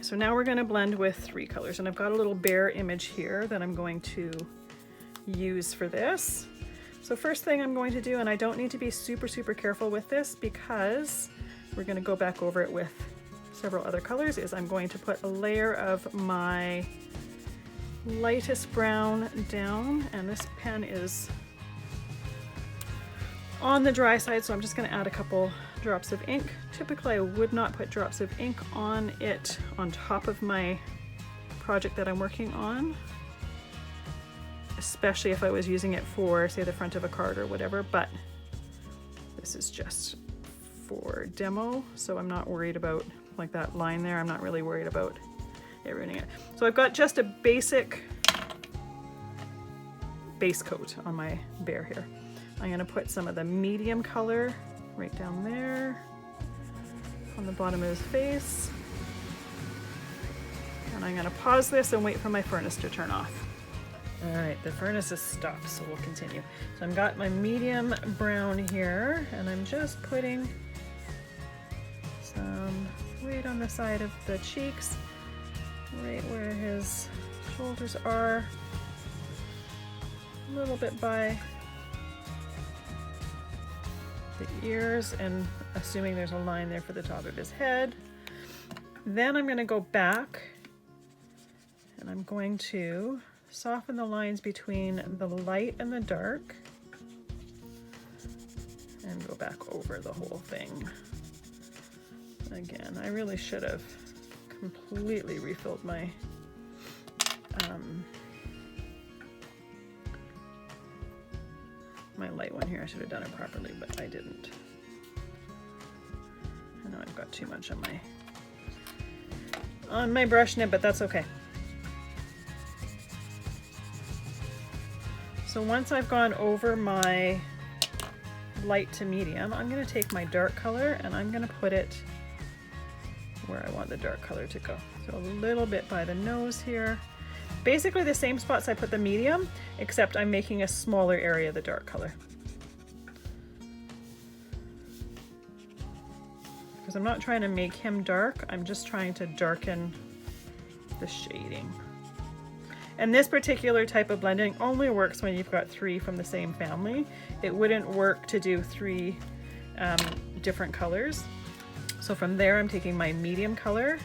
so now we're going to blend with 3 colors, and I've got a little bear image here that I'm going to use for this. So first thing I'm going to do, and I don't need to be super careful with this because we're going to go back over it with several other colors, is I'm going to put a layer of my lightest brown down, and this pen is on the dry side, so I'm just going to add a couple drops of ink. Typically I would not put drops of ink on it on top of my project that I'm working on, especially if I was using it for, say, the front of a card or whatever, but this is just for demo, so I'm not worried about, like that line there, I'm not really worried about it ruining it. So I've got just a basic base coat on my bear here. I'm going to put some of the medium color right down there on the bottom of his face. And I'm going to pause this and wait for my furnace to turn off. All right, the furnace is stopped, so we'll continue. So I've got my medium brown here, and I'm just putting some right on the side of the cheeks, right where his shoulders are, a little bit by the ears, and assuming there's a line there for the top of his head. Then I'm going to go back and I'm going to soften the lines between the light and the dark and go back over the whole thing. Again, I really should have completely refilled my my light one here. I should have done it properly, but I didn't. I know I've got too much on my brush nib, but that's okay. So once I've gone over my light to medium, I'm going to take my dark color and I'm going to put it where I want the dark color to go. So a little bit by the nose here. Basically the same spots I put the medium, except I'm making a smaller area of the dark color. Because I'm not trying to make him dark, I'm just trying to darken the shading. And this particular type of blending only works when you've got 3 from the same family. It wouldn't work to do 3 different colors. So from there I'm taking my medium color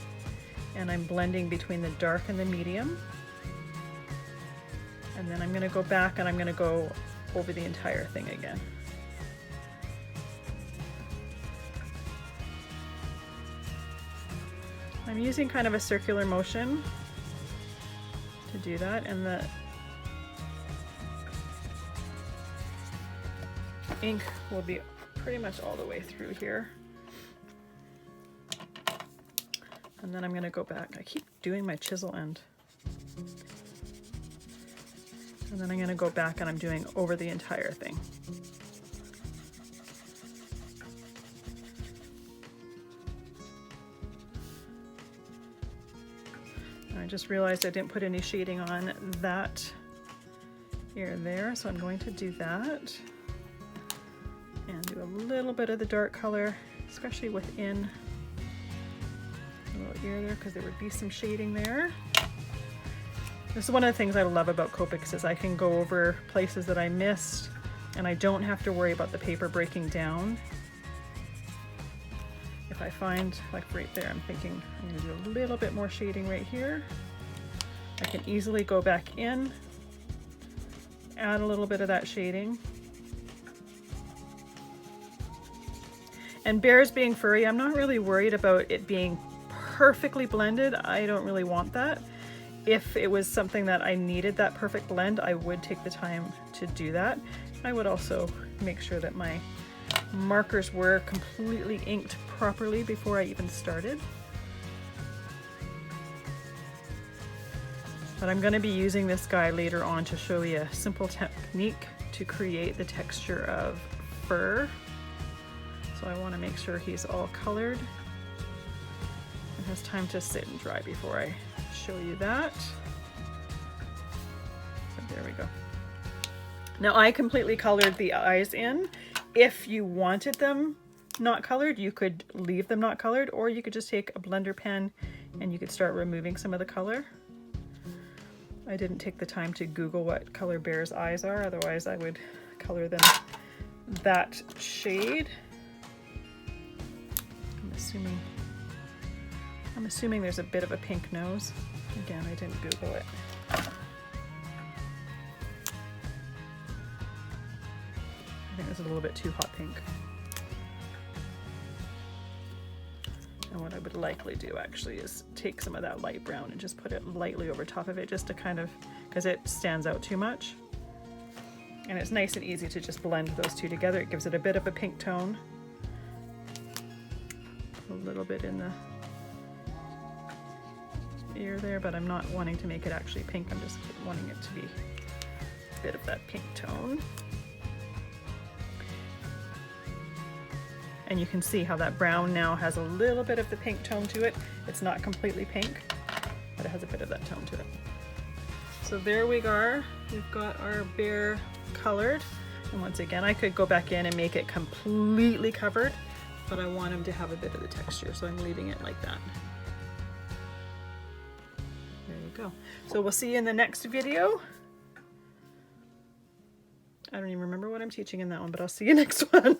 and I'm blending between the dark and the medium. And then I'm going to go back and I'm going to go over the entire thing again. I'm using kind of a circular motion to do that, and the ink will be pretty much all the way through here. And then I'm going to go back. I keep doing my chisel end. And then I'm going to go back and I'm doing over the entire thing. I just realized I didn't put any shading on that ear there, so I'm going to do that. And do a little bit of the dark color, especially within the little ear there, because there would be some shading there. This is one of the things I love about Copics, is I can go over places that I missed and I don't have to worry about the paper breaking down. If I find, like right there, I'm thinking I'm going to do a little bit more shading right here. I can easily go back in, add a little bit of that shading. And bears being furry, I'm not really worried about it being perfectly blended. I don't really want that. If it was something that I needed that perfect blend, I would take the time to do that. I would also make sure that my markers were completely inked properly before I even started. But I'm going to be using this guy later on to show you a simple technique to create the texture of fur. So I want to make sure he's all colored and has time to sit and dry before I show you that. So there we go. Now I completely colored the eyes in. If you wanted them not colored, you could leave them not colored, or you could just take a blender pen and you could start removing some of the color. I didn't take the time to Google what color Bear's eyes are, otherwise I would color them that shade. I'm assuming there's a bit of a pink nose. Again, I didn't Google it. I think this is a little bit too hot pink. And what I would likely do actually is take some of that light brown and just put it lightly over top of it, just to kind of, because it stands out too much. And it's nice and easy to just blend those two together. It gives it a bit of a pink tone. A little bit in the ear there, but I'm not wanting to make it actually pink. I'm just wanting it to be a bit of that pink tone. And you can see how that brown now has a little bit of the pink tone to it. It's not completely pink, but it has a bit of that tone to it. So there we are. We've got our bear colored. And once again, I could go back in and make it completely covered, but I want him to have a bit of the texture, so I'm leaving it like that. There you go. So we'll see you in the next video. I don't even remember what I'm teaching in that one, but I'll see you next one.